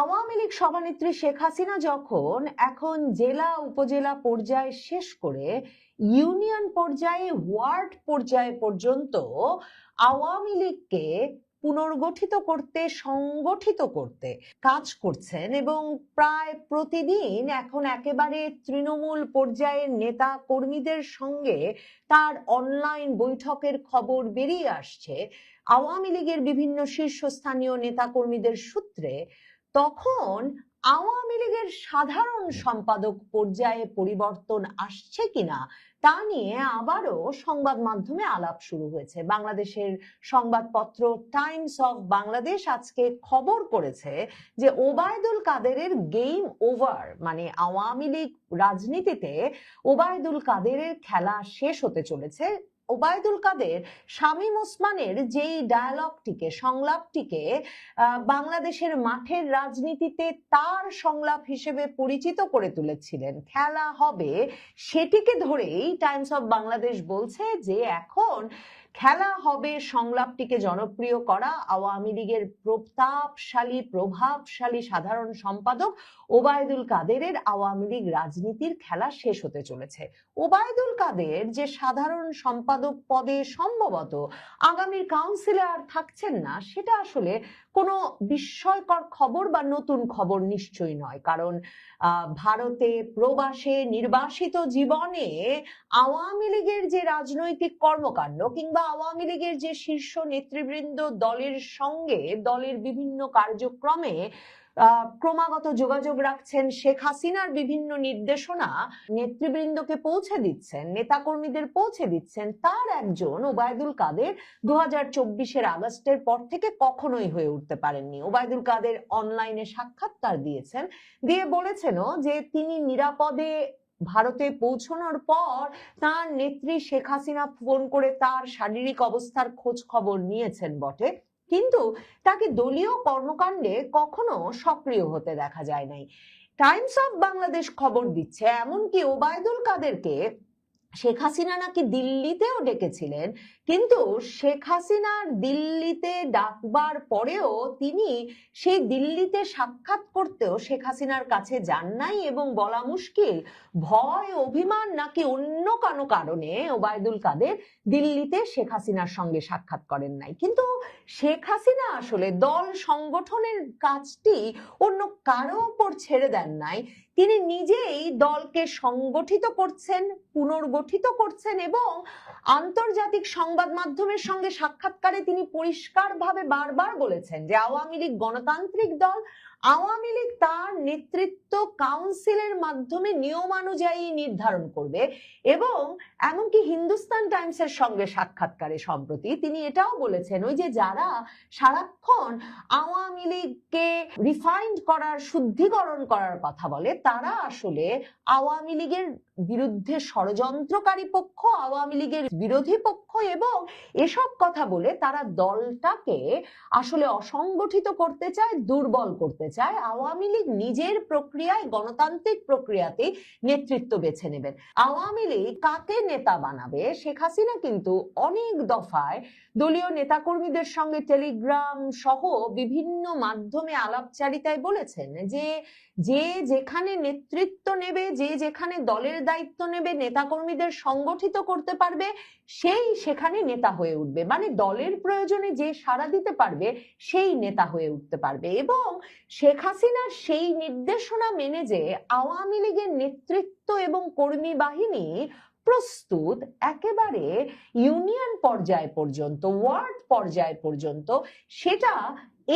আওয়ামী লীগ সভানেত্রী শেখ হাসিনা যখন এখন জেলা উপজেলা পর্যায়ে শেষ করে ইউনিয়ন পর্যায়ে ওয়ার্ড পর্যায়ে পর্যন্ত আওয়ামী লীগকে পুনর্গঠিত করতে সংগঠিত করতে কাজ করছেন এবং প্রায় প্রতিদিন এখন একেবারে তৃণমূল পর্যায়ের নেতা কর্মীদের সঙ্গে তার অনলাইন বৈঠকের খবর বেরিয়ে আসছে আওয়ামী লীগের বিভিন্ন শীর্ষস্থানীয় নেতা কর্মীদের সূত্রে। তখন আওয়ামী লীগের সাধারণ সম্পাদক পর্যায়ে পরিবর্তন আসছে কিনা তা নিয়ে আবারও সংবাদ মাধ্যমে আলাপ শুরু হয়েছে। বাংলাদেশের সংবাদপত্র টাইমস অফ বাংলাদেশ আজকে খবর করেছে যে ওবায়দুল কাদেরের গেম ওভার, মানে আওয়ামী লীগ রাজনীতিতে ওবায়দুল কাদেরের খেলা শেষ হতে চলেছে। ওবায়দুল কাদের শামীম ওসমানের যেই ডায়ালগটিকে সংলাপটিকে বাংলাদেশের মাঠের রাজনীতিতে তার সংলাপ হিসেবে পরিচিত করে তুলেছিলেন, খেলা হবে, সেটিকে ধরেই টাইমস অফ বাংলাদেশ বলছে যে এখন খেলা হবে সংলাপটিকে জনপ্রিয় করা আওয়ামী লীগের প্রভাবশালী সাধারণ সম্পাদক ওবায়দুল কাদেরের আওয়ামী লীগ রাজনীতির খেলা শেষ হতে চলেছে। ওবায়দুল কাদের যে সাধারণ সম্পাদক পদে সম্ভবত আগামীর কাউন্সিলে আর থাকছেন না, সেটা আসলে কোনো বিস্ময়কর খবর বা নতুন খবর নিশ্চয়ই নয়। কারণ ভারতে প্রবাসে নির্বাসিত জীবনে আওয়ামী লীগের যে রাজনৈতিক কর্মকাণ্ড কিংবা আওয়ামী লীগের যে শীর্ষ নেতৃবৃন্দ দলের সঙ্গে দলের বিভিন্ন কার্যক্রমে ক্রমাগত যোগাযোগ রাখছেন, শেখ হাসিনার বিভিন্ন নির্দেশনা নেতৃবৃন্দকে পৌঁছে দিচ্ছেন, নেতাকর্মীদের পৌঁছে দিচ্ছেন, তার একজন ওবায়দুল কাদের 2024-এর আগস্টের পর থেকে কখনোই হয়ে উঠতে পারেননি। ওবায়দুল কাদের অনলাইনে সাক্ষাৎকার দিয়েছেন, দিয়ে বলেছেনও যে তিনি নিরাপদে ভারতে পৌঁছানোর পর তার নেত্রী শেখ হাসিনা ফোন করে তার শারীরিক অবস্থার খোঁজ খবর নিয়েছেন বটে, কিন্তু তাকে দলীয় কর্মকাণ্ডে কখনো সক্রিয় হতে দেখা যায় নাই। টাইমস অফ বাংলাদেশ খবর দিচ্ছে এমনকি ওবায়দুল কাদেরকে শেখ হাসিনা নাকি দিল্লিতেও ডেকেছিলেন, কিন্তু শেখ হাসিনার দিল্লিতে ডাকবার পরেও তিনি সেই দিল্লিতে সাক্ষাৎ করতেও শেখ হাসিনার কাছে যান নাই এবং বলা মুশকিল ভয় অভিমান নাকি অন্য কোনো কারণে ওবায়দুল কাদের দিল্লিতে শেখ হাসিনার সঙ্গে সাক্ষাৎ করেন নাই। কিন্তু শেখ হাসিনা আসলে দল সংগঠনের কাজটি অন্য কারো উপর ছেড়ে দেন নাই, তিনি নিজেই দলকে সংগঠিত করছেন, পুনর্গঠিত করছেন এবং আন্তর্জাতিক সংবাদ মাধ্যমের সঙ্গে সাক্ষাৎকারে তিনি পরিষ্কারভাবে বারবার বলেছেন যে আওয়ামী লীগ গণতান্ত্রিক দল, আওয়ামী লীগ তার নেতৃত্ব কাউন্সিলের মাধ্যমে নিয়মানুযায়ী নির্ধারণ করবে। এবং এমনকি হিন্দুস্তান টাইমসের সঙ্গে সাক্ষাৎকারে সম্প্রতি তিনি এটাও বলেছেন, ওই যে যারা সারাক্ষণ আওয়ামী লীগকে রিফাইন্ড করার, শুদ্ধিকরণ করার কথা বলে, তারা আসলে আওয়ামী লীগের বিরুদ্ধে ষড়যন্ত্রকারী পক্ষ, আওয়ামী লীগের বিরোধী পক্ষ, এবং এসব কথা বলে তারা দলটাকে আসলে অসংগঠিত করতে চায়, দুর্বল করতে চায়। আওয়ামী লীগ নিজের প্রক্রিয়ায়, গণতান্ত্রিক প্রক্রিয়াতে নেতৃত্ব বেছে নেবেন। আওয়ামী লীগ কাকে নেতা বানাবে, শেখ হাসিনা কিন্তু অনেক দফায় দলীয় নেতাকর্মীদের সঙ্গে টেলিগ্রাম সহ বিভিন্ন মাধ্যমে আলাপচারিতায় বলেছেন যে যে যেখানে নেতৃত্ব নেবে, যে যেখানে দলের দায়িত্ব নেবে, নেতাকর্মীদের সংগঠিত করতে পারবে, সেই সেখানে নেতা হয়ে উঠবে। মানে দলের প্রয়োজনে যে সাড়া দিতে পারবে সেই নেতা হয়ে উঠতে পারবে। এবং শেখ হাসিনার সেই নির্দেশনা মেনে যে আওয়ামী লীগের নেতৃত্ব এবং কর্মী বাহিনী প্রস্তুত একেবারে ইউনিয়ন পর্যায় পর্যন্ত, ওয়ার্ড পর্যায় পর্যন্ত, সেটা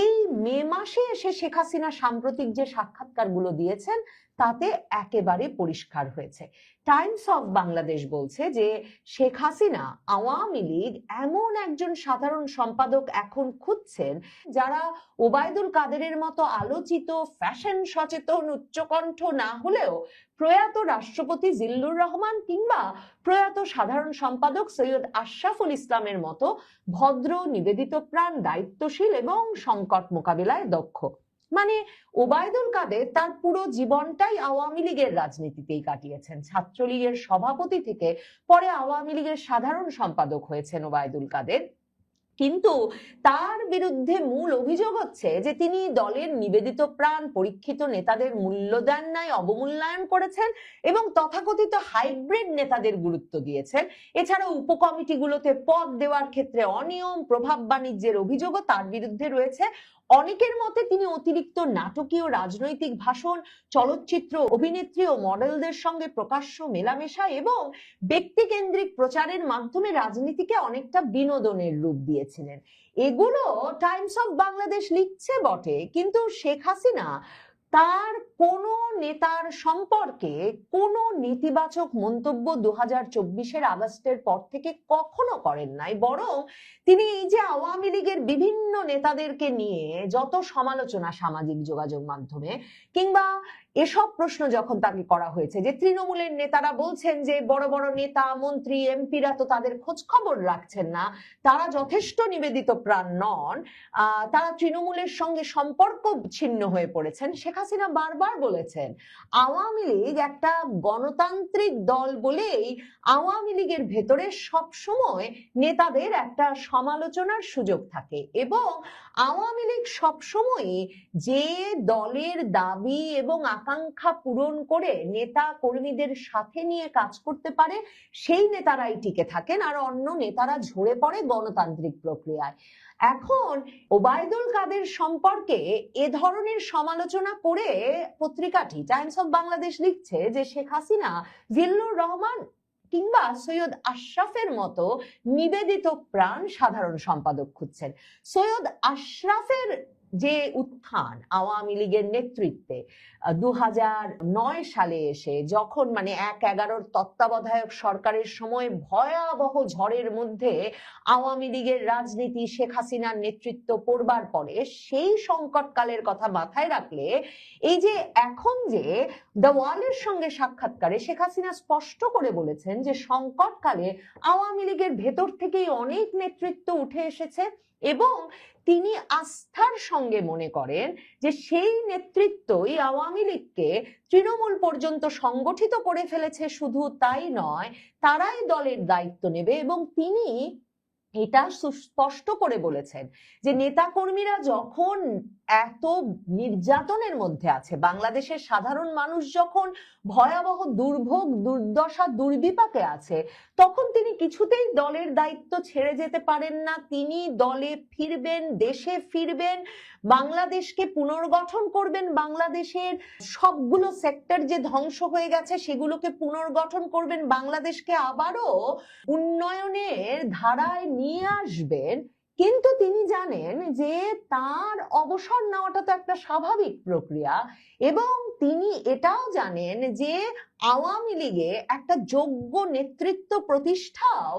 এই মে মাসে এসে শেখ হাসিনা সাম্প্রতিক যে সাক্ষাৎকারগুলো দিয়েছেন তাতে একেবারে পরিষ্কার হয়েছে। টাইমস অফ বাংলাদেশ বলছে যে শেখ হাসিনা আওয়ামী লীগ এমন একজন সাধারণ সম্পাদক এখন খুঁজছেন যারা ওবায়দুল কাদেরের মতো আলোচিত, ফ্যাশন সচেতন, উচ্চকণ্ঠ না হলেও প্রয়াত রাষ্ট্রপতি জিল্লুর রহমান কিংবা প্রয়াত সাধারণ সম্পাদক সৈয়দ আশরাফুল ইসলামের মতো ভদ্র, নিবেদিত প্রাণ, দায়িত্বশীল এবং সংকট মোকাবিলায় দক্ষ। মানে ওবায়দুল কাদের তার পুরো জীবনটাই আওয়ামী লীগের রাজনীতিতেই কাটিয়েছেন। ছাত্রলীগের সভাপতি থেকে পরে আওয়ামী লীগের সাধারণ সম্পাদক হয়েছেন ওবায়দুল কাদের। কিন্তু তার বিরুদ্ধে মূল অভিযোগ হচ্ছে যে তিনি দলের নিবেদিত প্রাণ পরীক্ষিত নেতাদের মূল্য দেন নাই, অবমূল্যায়ন করেছেন এবং তথাকথিত হাইব্রিড নেতাদের গুরুত্ব দিয়েছেন। এছাড়া উপকমিটিগুলোতে পদ দেওয়ার ক্ষেত্রে অনিয়ম, প্রভাব বাণিজ্যের অভিযোগও তার বিরুদ্ধে রয়েছে। অনেকের মতে তিনি অতিরিক্ত নাটকীয় রাজনৈতিক ভাষণ, চলচ্চিত্র অভিনেত্রী ও মডেলদের সঙ্গে প্রকাশ্য মেলামেশা এবং ব্যক্তিকেন্দ্রিক প্রচারের মাধ্যমে রাজনীতিকে অনেকটা বিনোদনের রূপ দিয়েছিলেন। এগুলো টাইমস অফ বাংলাদেশ লিখছে বটে, কিন্তু শেখ হাসিনা তার কোন নেতার সম্পর্কে কোনো নেতিবাচক মন্তব্য 2024-এর আগস্টের পর থেকে কখনো করেন নাই। বরং তিনি এই যে আওয়ামী লীগের বিভিন্ন নেতাদেরকে নিয়ে যত সমালোচনা সামাজিক যোগাযোগ মাধ্যমে কিংবা এসব প্রশ্ন যখন তাকে করা হয়েছে যে তৃণমূলের নেতারা বলছেন যে বড় বড় নেতা, মন্ত্রী, এমপিরা তো তাদের খোঁজ খবর রাখছেন না, তারা যথেষ্ট নিবেদিত প্রাণ নন, তারা তৃণমূলের সঙ্গে সম্পর্ক ছিন্ন হয়ে পড়েছেন। শেখ হাসিনা বারবার বলেছেন আওয়ামী লীগ একটা গণতান্ত্রিক দল বলেই আওয়ামী লীগের ভেতরে সবসময় নেতাদের একটা সমালোচনার সুযোগ থাকে এবং আওয়ামী লীগ সবসময়ই যে দলের দাবি এবং আকাঙ্ক্ষা পূরণ করে নেতা কর্মীদের সাথে নিয়ে কাজ করতে পারে সেই নেতারাই টিকে থাকেন, আর অন্য নেতারা ঝরে পড়ে গণতান্ত্রিক প্রক্রিয়ায়। এখন ওবায়দুল কাদের সম্পর্কে এ ধরনের সমালোচনা করে পত্রিকাটি টাইমস অফ বাংলাদেশ লিখছে যে শেখ হাসিনা জিল্লুর রহমান কিংবা সৈয়দ আশরাফের মতো নিবেদিত প্রাণ সাধারণ সম্পাদক খুঁজছেন। সৈয়দ আশরাফের যে উত্থান আওয়ামী লীগের নেতৃত্বে 2009 সালে এসে যখন 1/11 তত্ত্বাবধায়ক সরকারের সময় ভয়াবহ ঝড়ের মধ্যে আওয়ামী লীগের রাজনীতি শেখ হাসিনার নেতৃত্ব পড়বার পরে সেই সংকটকালের কথা মাথায় রাখলে এই যে এখন যে দ্য ওয়ালের সঙ্গে সাক্ষাৎকারে শেখ হাসিনা স্পষ্ট করে বলেছেন যে সংকটকালে আওয়ামী লীগের ভেতর থেকেই অনেক নেতৃত্ব উঠে এসেছে এবং তিনি আস্থার সঙ্গে মনে করেন যে সেই নেতৃত্বই আওয়ামী লীগকে তৃণমূল পর্যন্ত সংগঠিত করে ফেলেছে। শুধু তাই নয়, তারাই দলের দায়িত্ব নেবে এবং তিনি এটা সুস্পষ্ট করে বলেছেন যে নেতাকর্মীরা যখন এত নির্যাতনের মধ্যে আছে, বাংলাদেশের সাধারণ মানুষ যখন ভয়াবহ দুর্ভোগ, দুর্দশা, দুর্বিপাকে আছে, তখন তিনি কিছুতেই দলের দায়িত্ব ছেড়ে যেতে পারেন না। তিনি দলে ফিরবেন, দেশে ফিরবেন, বাংলাদেশকে পুনর্গঠন করবেন, বাংলাদেশের সবগুলো সেক্টর যে ধ্বংস হয়ে গেছে সেগুলোকে পুনর্গঠন করবেন, বাংলাদেশকে আবারও উন্নয়নের ধারায় নিয়ে আসবেন। কিন্তু তিনি জানেন যে তার অবসর নেওয়াটা তো একটা স্বাভাবিক প্রক্রিয়া এবং তিনি এটাও জানেন যে আওয়ামী লীগে একটা যোগ্য নেতৃত্ব প্রতিষ্ঠাও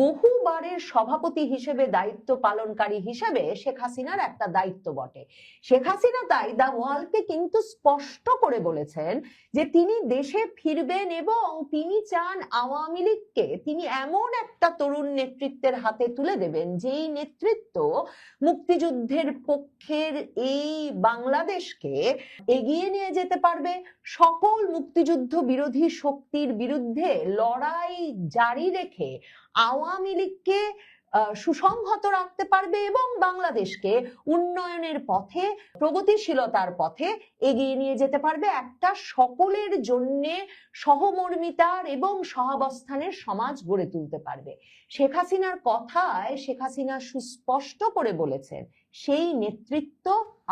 বহুবারের সভাপতি হিসেবে দায়িত্ব পালনকারী হিসেবে শেখ হাসিনার একটা দায়িত্ব বটে। শেখ হাসিনা তাই দা ওয়ালকে কিন্তু স্পষ্ট করে বলেছেন যে তিনি দেশে ফিরবেন এবং তিনি চান আওয়ামী লীগকে তিনি এমন একটা তরুণ নেতৃত্বের হাতে তুলে দেবেন যেই নেতৃত্ব মুক্তিযুদ্ধের পক্ষের এই বাংলাদেশকে এগিয়ে নিয়ে যেতে পারবে, সকল মুক্তিযুদ্ধ বিরোধী শক্তির বিরুদ্ধে লড়াই জারি রেখে আওয়ামী লীগকে সুসংহত রাখতে পারবে এবং বাংলাদেশকে উন্নয়নের পথে, প্রগতিশীলতার পথে এগিয়ে নিয়ে যেতে পারবে, একটা সকলের জন্য সহমর্মিতার এবং সহাবস্থানের সমাজ গড়ে তুলতে পারবে। শেখ হাসিনার কথায় শেখ হাসিনা সুস্পষ্ট করে বলেছেন সেই নেতৃত্ব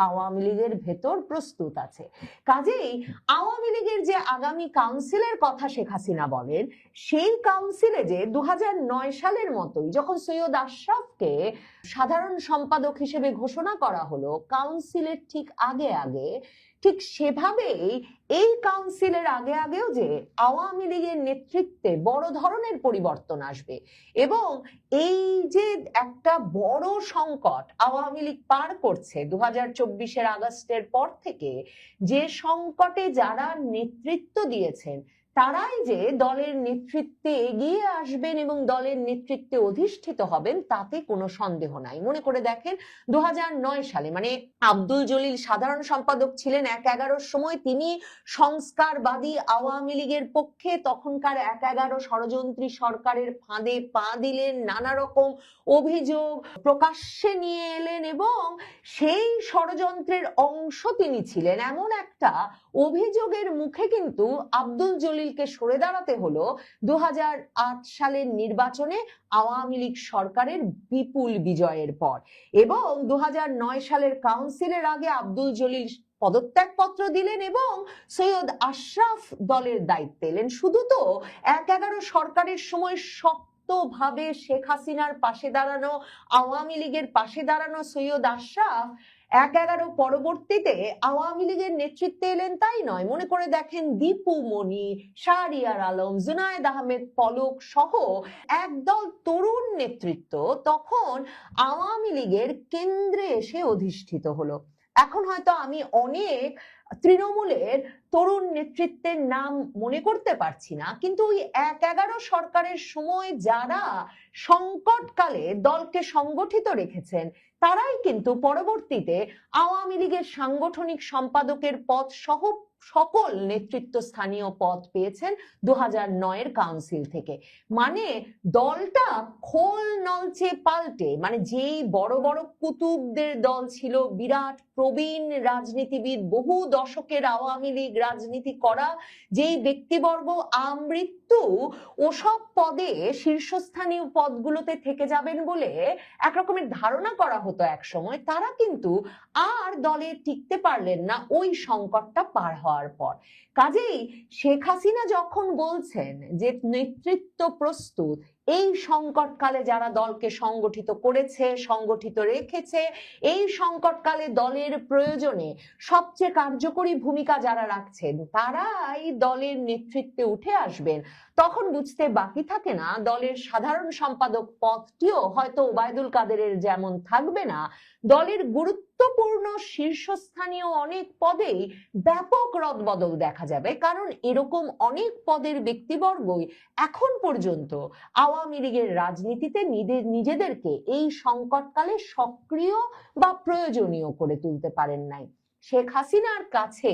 আওয়ামী লীগের ভেতর প্রস্তুত আছে। কাজেই আওয়ামী লীগের যে আগামী কাউন্সিলের কথা শেখ হাসিনা বলেন, সেই কাউন্সিলে যে 2009 সালের মতোই যখন সৈয়দ আশরাফকে সাধারণ সম্পাদক হিসেবে ঘোষণা করা হলো কাউন্সিলের ঠিক আগে আগে, ঠিক সেভাবেই এই কাউন্সিলের আগে আগেও যে আওয়ামী লীগের নেতৃত্বে বড় ধরনের পরিবর্তন আসবে এবং এই যে একটা বড় সংকট আওয়ামী লীগ পার করছে 2024-এর আগস্টের পর থেকে, যে সংকটে যারা নেতৃত্ব দিয়েছেন তারাই যে দলের নেতৃত্বে এগিয়ে আসবেন এবং দলের নেতৃত্বে অধিষ্ঠিত হবেন তাতে কোনো সন্দেহ নাই। মনে করে দেখেন 2009 সালে, মানে আব্দুল জলিল সাধারণ সম্পাদক ছিলেন 1/11 সময়, তিনি সংস্কারবাদী আওয়ামী লীগের পক্ষে তখনকার 1/11 ষড়যন্ত্রী সরকারের ফাঁদে পা দিলেন, নানা রকম অভিযোগ প্রকাশ্যে নিয়ে এলেন এবং সেই ষড়যন্ত্রের অংশ তিনি ছিলেন। এমন একটা অভিযোগের মুখে কিন্তু আব্দুল জলিলকে সরে দাঁড়াতে হলো 2008 সালের নির্বাচনে আওয়ামী লীগ সরকারের বিপুল বিজয়ের পর। এবং 2009 সালের কাউন্সিলের আগে আব্দুল জলিল পদত্যাগপত্র দিলেন এবং সৈয়দ আশরাফ দলের দায়িত্বে এলেন। শুধু তো 1/11 সরকারের সময় শক্তভাবে শেখ হাসিনার পাশে দাঁড়ানো, আওয়ামী লীগের পাশে দাঁড়ানো সৈয়দ আশরাফ 1/11 পরবর্তীতে আওয়ামী লীগের নেতৃত্বে এলেন তাই নয়। মনে করে দেখেন দীপু মনি, শাহরিয়ার আলম, জুনায়েদ আহমেদ পলক সহ একদল তরুণ নেতৃত্ব তখন আওয়ামী লীগের কেন্দ্রে এসে অধিষ্ঠিত হলো। এখন হয়তো আমি অনেক তৃণমূলের তরুণ নেতৃত্বের নাম মনে করতে পারছি না, কিন্তু ওই 1/11 সরকারের সময় যারা সংকটকালে দলকে সংগঠিত রেখেছেন তারাই কিন্তু পরবর্তীতে আওয়ামী লীগের সাংগঠনিক সম্পাদকের পদ সহ সকল নেতৃত্বস্থানীয় পদ পেয়েছেন 2009 কাউন্সিল থেকে। মানে দলটা খোল নলচে পাল্টে, মানে যেই বড় বড় কুতুবদের দল ছিল, বিরাট প্রবীণ রাজনীতিবিদ, বহু দশকের আওয়ামী লীগ রাজনীতি করা যেই ব্যক্তিবর্গ আমৃত্যু ওসব পদে শীর্ষস্থানীয় পদগুলোতে থেকে যাবেন বলে একরকমের ধারণা করা হতো এক সময়, তারা কিন্তু আর দলে টিকতে পারলেন না ওই সংকটটা পার হওয়ার পর। কাজেই শেখ হাসিনা যখন বলছেন যে নেতৃত্ব প্রস্তুত, এই সংকটকালে যারা দলকে সংগঠিত করেছে, সংগঠিত রেখেছে, এই সংকটকালে দলের প্রয়োজনে সবচেয়ে কার্যকরী ভূমিকা যারা রাখছেন তারাই দলের নেতৃত্বে উঠে আসবেন, তখন বুঝতে বাকি থাকে না দলের সাধারণ সম্পাদক পদটিও হয়তো ওবায়দুল কাদেরের যেমন থাকবে না, দলের গুরুত্বপূর্ণ শীর্ষস্থানীয় অনেক পদেই ব্যাপক রদবদল দেখা যাবে। কারণ এরকম অনেক পদের ব্যক্তিবর্গই এখন পর্যন্ত আওয়ামী লীগের রাজনীতিতে নিজেদেরকে এই সংকটকালে সক্রিয় বা প্রয়োজনীয় করে তুলতে পারেন নাই। শেখ হাসিনার কাছে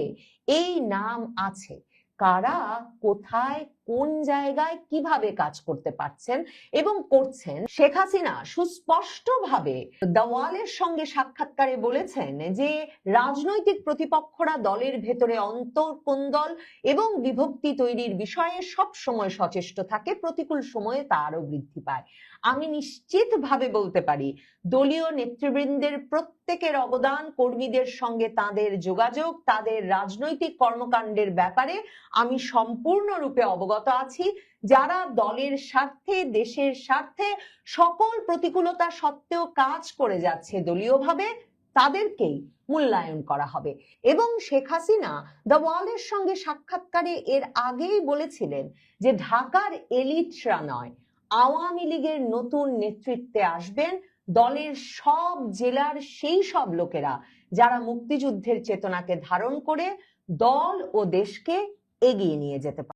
এই নাম আছে, কারা কোথায় কোন জায়গায় কিভাবে কাজ করতে পারছেন এবং করছেন। শেখ হাসিনা সুস্পষ্টভাবে দ্য ওয়ালের সঙ্গে সাক্ষাৎকারে বলেছেন যে রাজনৈতিক প্রতিপক্ষরা দলের ভেতরে অন্তর্কোন্দল এবং বিভক্তি তৈরির বিষয়ে সব সময় সচেষ্ট থাকে, প্রতিকূল সময়ে তা আরো বৃদ্ধি পায়। আমি নিশ্চিতভাবে বলতে পারি দলীয় নেতৃবৃন্দের প্রত্যেকের অবদান, কর্মীদের সঙ্গে তাদের যোগাযোগ, তাদের রাজনৈতিক কর্মকাণ্ডের ব্যাপারে আমি সম্পূর্ণরূপে অবগত আছি। যারা দলের স্বার্থে, দেশের স্বার্থে সকল প্রতিকূলতা সত্ত্বেও কাজ করে যাচ্ছে দলীয়ভাবে, তাদেরকেই মূল্যায়ন করা হবে। এবং শেখ হাসিনা দ্য ওয়ালের সঙ্গে সাক্ষাৎকারে এর আগেই বলেছিলেন যে ঢাকার এলিটরা নয়, আওয়ামী লীগের নতুন নেতৃত্বে আসবেন দলের সব জেলার সেই সব লোকেরা যারা মুক্তিযুদ্ধের চেতনাকে ধারণ করে দল ও দেশকে এগিয়ে নিয়ে যেতে পারে।